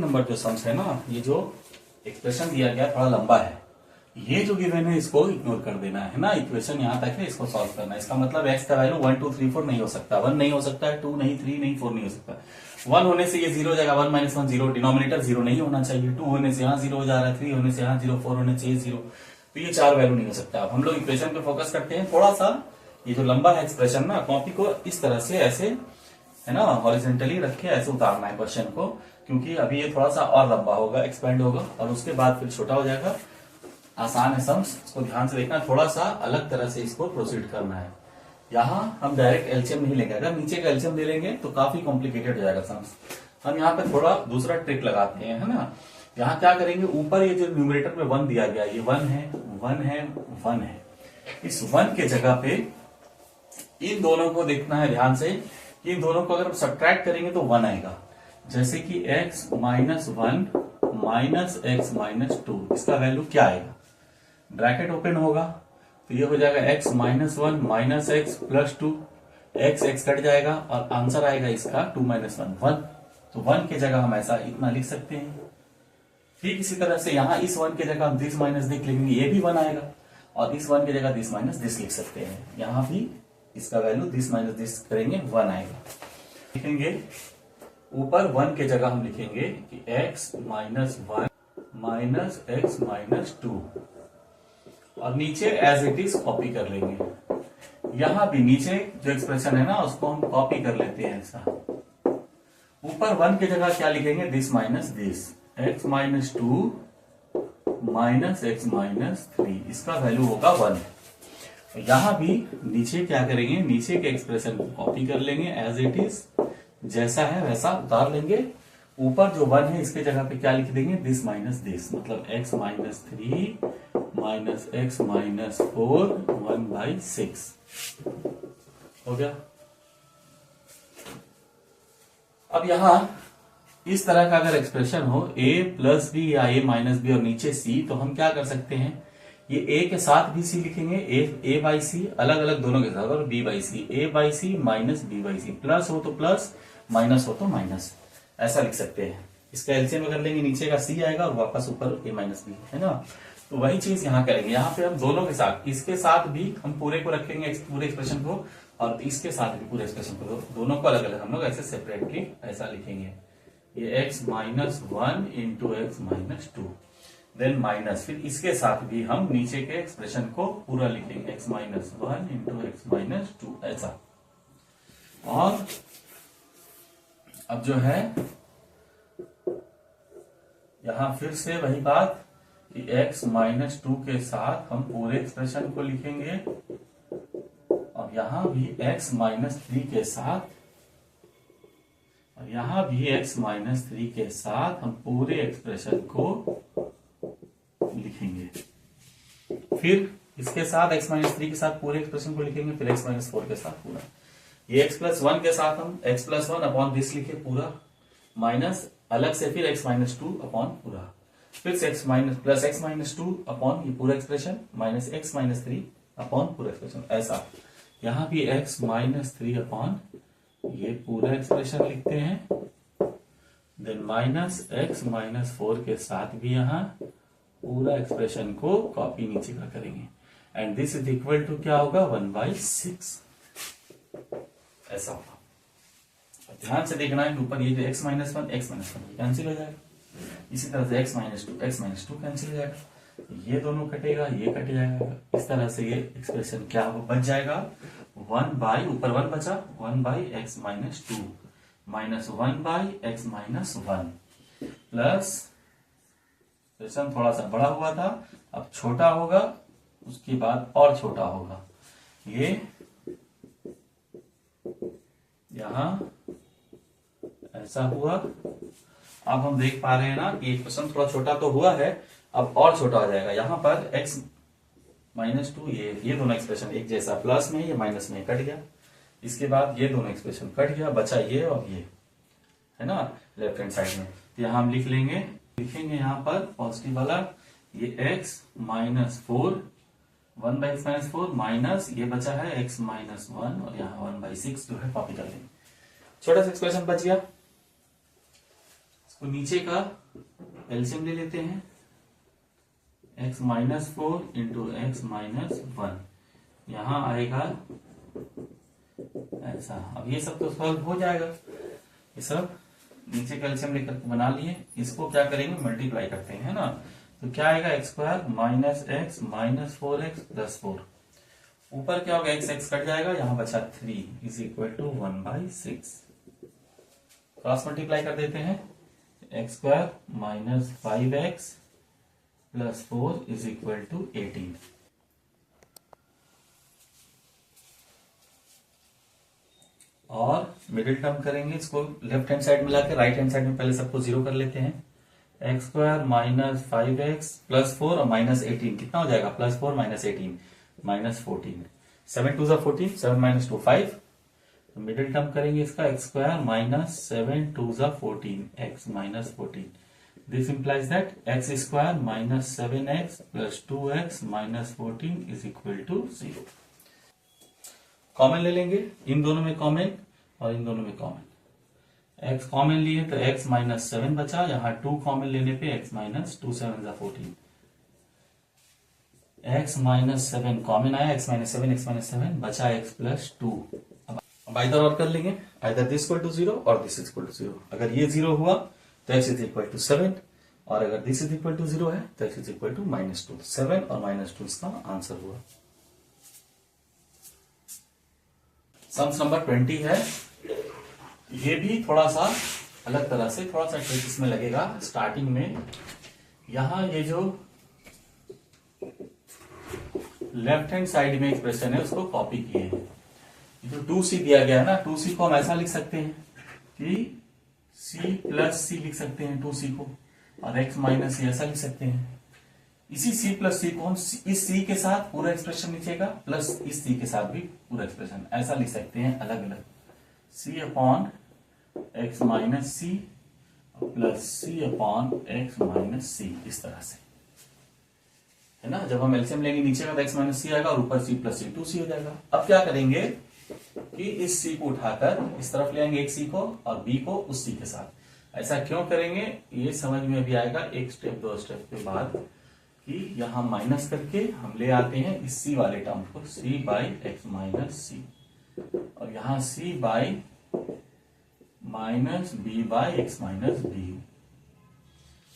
Number जो sums है ना, ये जो एक्सप्रेशन दिया गया थोड़ा लंबा है, ये जो गिवन है इसको इग्नोर कर देना है ना। इक्वेशन यहाँ तक है, इसको सॉल्व करना है। इसका मतलब x का वैल्यू 1 2 3 4 नहीं हो सकता, 1 नहीं हो सकता है, 2 नहीं, 3 नहीं, 4 नहीं हो सकता। 1 होने से ये 0 हो जाएगा, 1 - 1 0, डिनोमिनेटर 0 नहीं होना चाहिए। 2 होने से यहाँ 0 हो जा रहा है, 3 होने से यहाँ 0, 4 होने से 0, तो ये 4 वैल्यू नहीं हो सकता। अब हम लोग इक्वेशन पे फोकस करते हैं। थोड़ा सा ये जो लंबा है एक्सप्रेशन ना, कॉपी को इस तरह से ऐसे है ना हॉरिजॉन्टली रख के ऐसे उतारना है क्वेश्चन को, क्योंकि अभी ये थोड़ा सा और लंबा होगा, एक्सपेंड होगा, और उसके बाद फिर छोटा हो जाएगा। आसान है सम्स, इसको ध्यान से देखना। थोड़ा सा अलग तरह से इसको प्रोसीड करना है। यहाँ हम डायरेक्ट एलसीएम नहीं लेंगे, अगर नीचे का एलसीएम ले लेंगे तो काफी कॉम्प्लिकेटेड हो जाएगा सम्स। हम यहाँ पे थोड़ा दूसरा ट्रिक लगाते हैं, है ना। यहाँ क्या करेंगे, ऊपर ये जो न्यूमरेटर में 1 दिया गया, ये 1 है, 1 है, 1 है। इस 1 के जगह पे इन दोनों को देखना है ध्यान से। इन दोनों को अगर हम सब्ट्रैक्ट करेंगे तो 1 आएगा। जैसे कि x - 1 - x - 2, इसका वैल्यू क्या आएगा, ब्रैकेट ओपन होगा तो ये हो जाएगा x - 1 - x + 2, x कट जाएगा और आंसर आएगा इसका 2 - 1 1। तो 1 की जगह हम ऐसा इतना लिख सकते हैं। ठीक इसी तरह से यहाँ इस 1 की जगह हम दिस माइनस दिस लिखेंगे, ये भी 1 आएगा, और इस 1 की जगह दिस माइनस दिस लिख सकते हैं। यहाँ भी इसका वैल्यू दिस माइनस दिस करेंगे, 1 आएगा। लिखेंगे ऊपर 1 के जगह हम लिखेंगे कि x - 1 - x - 2, और नीचे एज इट इज कॉपी कर लेंगे। यहां भी नीचे जो एक्सप्रेशन है ना उसको हम कॉपी कर लेते हैं ऐसा। ऊपर 1 की जगह क्या लिखेंगे, this minus this, x - 2 - x - 3, इसका वैल्यू होगा 1। यहां भी नीचे क्या करेंगे, नीचे के एक्सप्रेशन को कॉपी कर लेंगे, एज इट इज जैसा है वैसा उतार लेंगे। ऊपर जो 1 है इसके जगह पे क्या लिख देंगे, दिस माइनस दिस, मतलब x - 3 - x - 4 1/6 हो गया। अब यहां इस तरह का अगर एक्सप्रेशन हो a + b या a - b और नीचे c, तो हम क्या कर सकते हैं, ये a के साथ भी c लिखेंगे, a/c अलग अलग दोनों के साथ, और b/c, a/c - b/c, प्लस हो तो प्लस, माइनस हो तो माइनस, ऐसा लिख सकते हैं। इसका एलसीएम अगर लेंगे नीचे का c आएगा और वापस ऊपर a - b, है ना। तो वही चीज यहाँ करेंगे। यहाँ पे हम दोनों के साथ, इसके साथ भी हम पूरे को रखेंगे, पूरे एक्सप्रेशन को, और इसके साथ भी पूरे एक्सप्रेशन को, दोनों को अलग अलग हम लोग ऐसे सेपरेटली ऐसा लिखेंगे। ये x - 1 × x - 2, देन माइनस, फिर इसके साथ भी हम नीचे के एक्सप्रेशन को पूरा लिखेंगे, x - 1 × x - 2 ऐसा। और अब जो है यहां फिर से वही बात कि x - 2 के साथ हम पूरे एक्सप्रेशन को लिखेंगे, और यहां भी x - 3 के साथ, और यहां भी x - 3 के साथ हम पूरे एक्सप्रेशन को लिखेंगे। फिर इसके साथ x - 3 के साथ पूरे एक्सप्रेशन को लिखेंगे, फिर x - 4 के साथ पूरा। ये x + 1 के साथ हम x + 1 अपॉन दिस लिखे पूरा, माइनस अलग से फिर x - 2 अपॉन पूरा, फिर से x प्लस x - 2 अपॉन ये पूरा एक्सप्रेशन, माइनस x - 3 अपॉन पूरा एक्सप्रेशन, ऐसा। यहां भी x - 3 अपॉन ये पूरा एक्सप्रेशन लिखते हैं, देन माइनस x - 4 के साथ भी यहां पूरा एक्सप्रेशन को कॉपी नीचे का करेंगे, and this is equal to क्या होगा, 1/6 ऐसा होगा। ध्यान से देखना है कि ऊपर ये जो x - 1 x - 1 कैंसिल हो जाएगा, इसी तरह से x - 2 कैंसिल हो जाएगा, ये दोनों कटेगा, ये कट जाएगा। इस तरह से ये एक्सप्रेशन क्या बच जाएगा, 1 ऊपर 1 बचा, 1/x - 2 minus 1/x - 1 plus, expression थोड़ा सा बड़ा हुआ था, अब छोटा होगा, उसके बाद और छोटा होगा। ये यहां ऐसा हुआ। अब हम देख पा रहे हैं ना कि क्वेश्चन थोड़ा छोटा तो हुआ है, अब और छोटा हो जाएगा। यहां पर x - 2, ये दोनों एक्सप्रेशन एक जैसा, प्लस में ये माइनस में कट गया, इसके बाद ये दोनों एक्सप्रेशन कट गया, बचा ये और ये, है ना, लेफ्ट हैंड साइड में। तो यहां हम लिखेंगे यहाँ पर पॉजिटिव वाला, ये x - 4 1/x - 4 माइनस ये बचा है x - 1, और यहाँ 1/6 जो है कॉपी कर लेंगे। छोटा सा एक्सप्रेशन बच गया, तो नीचे का एलसीएम ले लेते हैं, x minus 4 into x minus 1, यहां आएगा ऐसा। अब ये सब तो सॉल्व हो जाएगा, ये सब नीचे कैल्शियम लेकर बना लिए, इसको क्या करेंगे मल्टीप्लाई करते हैं, है ना। तो क्या आएगा x square minus x minus 4x plus 4, ऊपर क्या होगा एक्स एक्स कट जाएगा, यहां बचा 3 is equal to 1/6। Cross multiply कर देते हैं, x square minus 5x plus 4 is equal to 18। और मिडिल टर्म करेंगे, इसको लेफ्ट हैंड साइड मिला के राइट हैंड साइड में पहले सबको जीरो कर लेते हैं। X square minus 5x plus 4 और माइनस 18 कितना हो जाएगा, प्लस 4 माइनस 18 माइनस 14, 7 2 14, 7 माइनस 2 5। तो मिडिल टर्म करेंगे इसका, x square minus 7 2 14 x minus 14। This implies that x square minus 7x plus 2x minus 14 is equal to 0। Common ले लेंगे, इन दोनों में कॉमन और इन दोनों में कॉमन। x कॉमन लिए तो x माइनस 7 बचा, यहां 2 कॉमन लेने पे x minus 2 7 14, x minus 7 common आया, x माइनस 7 बचा x प्लस 2। अब आइदर और कर लेंगे, आइदर दिस इक्वल टू 0 और दिस इक्वल टू 0। अगर ये 0 हुआ तो x इज इक्वल टू 7, और अगर दिस इज इक्वल टू 0 है तो x is equal to minus 2। 7 और माइनस 2 इसका आंसर हुआ। सम्स नंबर 20 है, ये भी थोड़ा सा अलग तरह से, थोड़ा सा ट्रिक इसमें लगेगा। स्टार्टिंग में यहां ये जो लेफ्ट हैंड साइड में एक्सप्रेशन है उसको कॉपी किए हैं। जो 2c दिया गया है ना, 2c को हम ऐसा लिख सकते हैं कि c प्लस c लिख सकते हैं 2c को, और x माइनस c ऐसा लिख सकते हैं। इसी c प्लस c को हम इस c के साथ पूरा एक्सप्रेशन नीचे का प्लस इस c के साथ भी पूरा एक्सप्रेशन ऐसा लिख सकते हैं अलग अलग, c upon x minus c plus c upon x minus c, इस तरह से, है ना। जब हम एलसीएम लेंगे नीचे का तो एक्स माइनस सी आएगा और ऊपर सी प्लस सी 2c हो जाएगा। अब क्या करेंगे कि इस सी को उठाकर इस तरफ ले आएंगे, एक सी को, और बी को उस सी के साथ। ऐसा क्यों करेंगे ये समझ में भी आएगा एक स्टेप दो स्टेप के बाद, कि यहां माइनस करके हम ले आते हैं इस सी वाले टर्म को, c by x minus c, और यहां c by minus b by x minus b.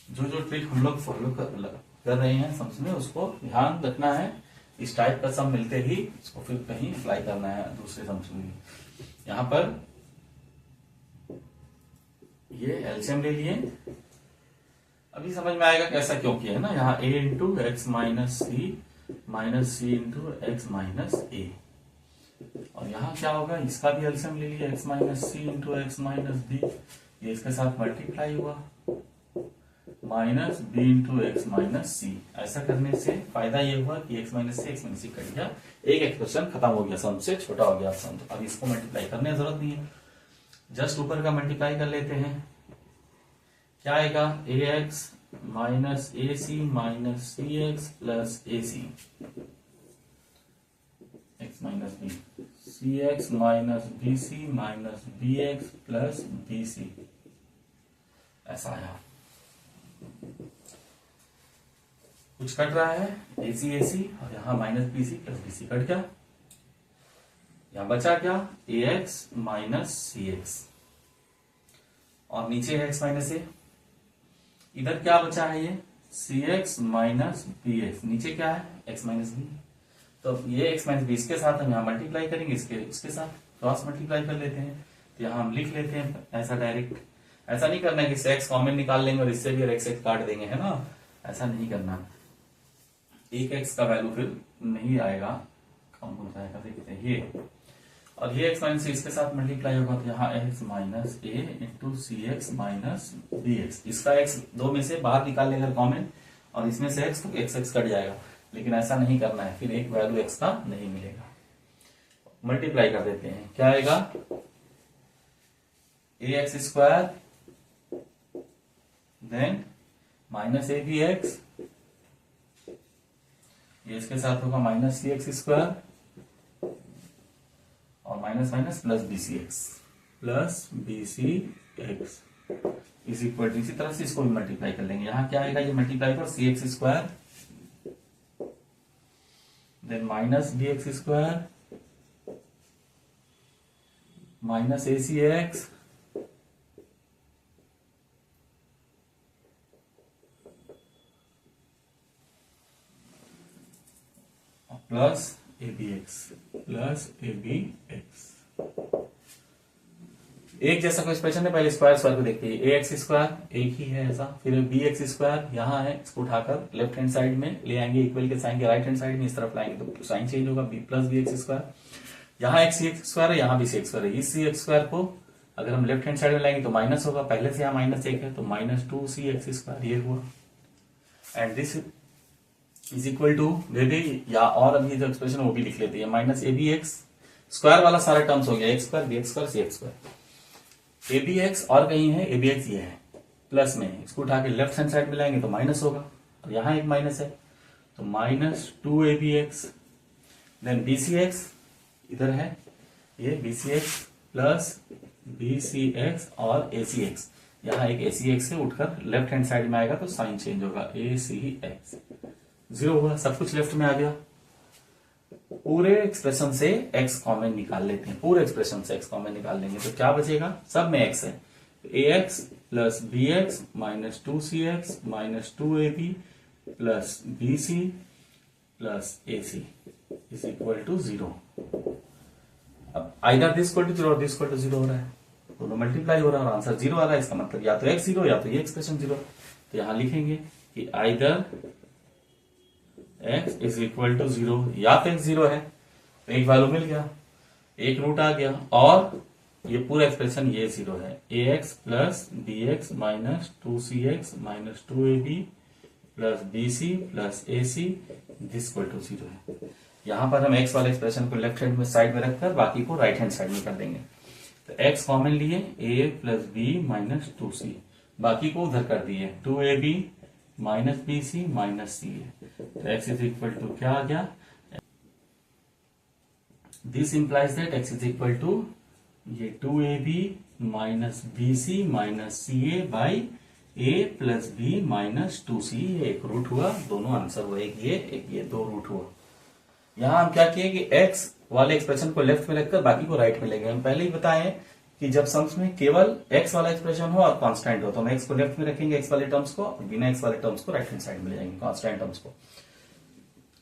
जो ट्रिक हम लोग फॉलो कर रहे हैं सम्स में, उसको ध्यान रखना है। इस टाइप का सम मिलते ही इसको फिर कहीं अप्लाई करना है दूसरे सम्स में। यहां पर ये एलसीएम ले लिए, अभी समझ में आएगा कैसा क्यों किया है ना। यहाँ a into x minus c into x minus a, और यहाँ क्या होगा, इसका भी एलसीएम ले लिया, x minus c into x minus b, ये इसके साथ मल्टीप्लाई हुआ, minus b into x minus c. ऐसा करने से फायदा ये हुआ कि एक्स माइनस सी कट गया, एक एक्सप्रेशन खत्म हो गया, सम से छोटा हो गया सम। अब इसको मल्टीप्लाई करने की जरूरत नहीं है, जस्ट ऊपर का मल्टीप्लाई कर लेते हैं। क्या आएगा, a x minus a c minus c x plus a c, x minus b, c x minus b c minus b x plus b c, ऐसा आया। कुछ कट रहा है, एसी और यहां minus b c plus b c cut गया, यहां बचा क्या, a x minus c x, और नीचे है एक्स माइनस ए, इधर क्या बचा है, ये सी एक्स माइनस बी एक्स, नीचे क्या है, एक्स माइनस बी। तो ये एक्स माइनस बी इसके साथ हम यहाँ मल्टीप्लाई करेंगे, इसके साथ क्रॉस मल्टीप्लाई कर लेते हैं। तो यहाँ हम लिख लेते हैं ऐसा डायरेक्ट, ऐसा नहीं करना है कि एक्स कॉमन निकाल लेंगे और इससे भी एक्स काट देंगे, है ना, ऐसा नहीं करना। एक एक्स का वैल्यू फिर नहीं आएगा, कम हो जाएगा, देखते हैं ये, और ये एक्स माइनस इसके साथ मल्टीप्लाई होगा, तो यहाँ एक्स माइनस ए इंटू सी एक्स माइनस बी एक्स, इसका एक्स दो में से बाहर निकाल लेगा कॉमन, और इसमें से एक्स तो एक्स कट जाएगा, लेकिन ऐसा नहीं करना है, फिर एक वैल्यू एक्स का नहीं मिलेगा। मल्टीप्लाई कर देते हैं, क्या आएगा, a x square then minus a b x, ये इसके साथ होगा माइनस सी एक्स स्क्वायर और minus minus plus b c x is equal to, इसी तरह से इसको भी मल्टीप्लाई कर लेंगे। यहाँ क्या आएगा, ये मल्टीप्लाई पर c x square then minus b x square minus a c x plus a b x. एक जैसा कोई एक्सप्रेशन है, पहले स्क्वायर स्क्वायर को देखते हैं। ए एक्स स्क्वायर एक ही है ऐसा, फिर बी एक्स स्क्वायर यहाँ है, इसको उठाकर लेफ्ट हैंड साइड में ले आएंगे, इक्वल के साइन के राइट हैंड साइड में इस तरफ लाएंगे तो साइन चेंज होगा, B plus B x square. यहाँ एक सी एक्स स्क्वायर है, यहाँ भी सी एक्स स्क्वायर है। इस सी एक्स स्क्वायर को अगर हम लेफ्ट हैंड साइड में लाएंगे तो माइनस होगा, पहले से यहाँ माइनस एक है तो minus two c x square ये हुआ। And this is equal to दे दे, या और अभी जो एक्सप्रेशन वो भी लिख लेते हैं, minus a b x square वाला सारा टर्म्स हो गया, x square b x square c x square. A b x और कहीं है, ए बी एक्स ये है प्लस में, इसको उठा के लेफ्ट हैंड साइड में लाएंगे तो माइनस होगा, और यहाँ एक माइनस है तो minus two a b x. Then b c x इधर है, ये b c x plus b c x और ए सी एक्स, यहाँ एक ए सी एक्स से उठकर लेफ्ट हैंड साइड में आएगा तो साइन चेंज होगा, ए सी एक्स जीरो हुआ, सब कुछ लेफ्ट में आ गया। पूरे एक्सप्रेशन से x कॉमन निकाल लेते हैं, पूरे एक्सप्रेशन से x कॉमन निकाल लेंगे तो क्या बचेगा, सब में x है, a x plus B x minus two c x minus two a b plus b c plus a c is equal to zero. अब either this equal to zero और दिस इक्वल टू जीरो हो रहा है, दोनों multiply हो रहा है और आंसर जीरो आ रहा है, इसका मतलब या तो x जीरो या तो ये एक्सप्रेशन जीरो। तो यहां लिखेंगे कि either x is equal to zero, या तो x जीरो है तो एक वैल्यू मिल गया, एक रूट आ गया, और ये पूरा एक्सप्रेशन ये जीरो है, a x plus B x minus two c x minus two a b plus b c plus a c this equal to zero है। यहां पर हम x वाले एक्सप्रेशन को लेफ्ट हैंड में साइड में रखकर बाकी को राइट हैंड साइड में कर देंगे। तो x कॉमन लिए, a plus b minus two c, बाकी को उधर कर दिए, two a b minus b c minus c a, तो x इज इक्वल टू क्या आ गया, this implies that x is equal to ये two a b minus b c minus c a by a plus b minus two c, ये एक root हुआ, दोनों answer हुआ, एक ये दो रूट हुआ। यहां हम क्या किए कि x वाले एक्सप्रेशन को लेफ्ट में रखकर बाकी को राइट में ले गए। हम पहले ही बताए कि जब सम्स में केवल x वाला एक्सप्रेशन हो और कांस्टेंट हो तो हम x को लेफ्ट में रखेंगे, x वाले टर्म्स को, बिना x वाले टर्म्स को राइट हैंड साइड में ले जाएंगे, कांस्टेंट टर्म्स को।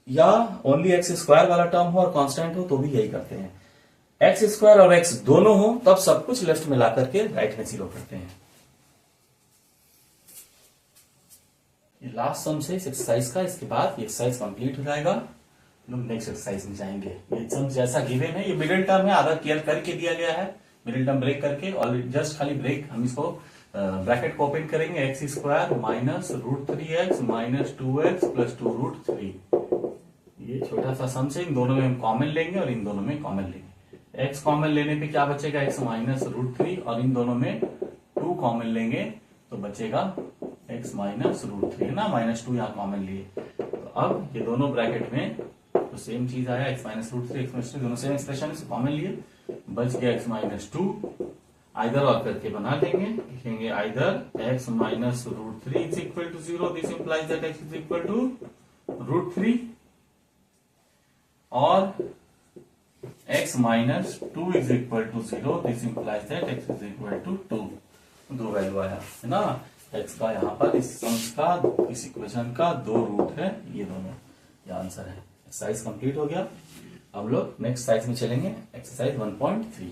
या ओनली x स्क्वायर वाला टर्म हो और कांस्टेंट हो तो भी यही करते हैं, x स्क्वायर और x दोनों हो तब सब कुछ लेफ्ट में ला करके राइट में जीरो करते हैं। ये लास्ट सम से इस एक्सरसाइज का, इसके बाद ये एक्सरसाइज कंप्लीट हो जाएगा, लोग नेक्स्ट एक्सरसाइज में जाएंगे। ये सम जैसा गिवन है, ये मिडिल टर्म है, आधा क्लियर करके दिया गया है, मिडिल टर्म ब्रेक करके, और जस्ट खाली ब्रेक हम इसको ब्रैकेट को ओपन करेंगे, x square minus root three x minus two x plus two root three. ये छोटा सा सम से इन दोनों में हम कॉमन लेंगे और इन दोनों में कॉमन लेंगे। एक्स कॉमन लेने पे क्या बचेगा, एक्स माइनस रूट थ्री, और इन दोनों में टू कॉमन लेंगे तो बचेगा एक्स माइनस रूट थ्री, है ना, माइनस टू यहाँ कॉमन लिए। तो अब ये दोनों ब्रैकेट में तो सेम चीज आया, x minus root three x minus two, दोनों सेम एक्सप्रेशन है, कॉमन लिए, बच गया एक्स माइनस टू। आइदर और करके बना देंगे, लिखेंगे either x minus root three is equal to zero, this implies that x is equal to root three, और x minus two is equal to zero, this implies that x is equal to two. दो value आया है ना, x का यहाँ पर इस sums का, इस इक्वेशन का दो रूट है, ये दोनों, ये आंसर है। एक्सरसाइज कंप्लीट हो गया। अब लोग नेक्स्ट एक्सरसाइज में चलेंगे, एक्सरसाइज 1.3।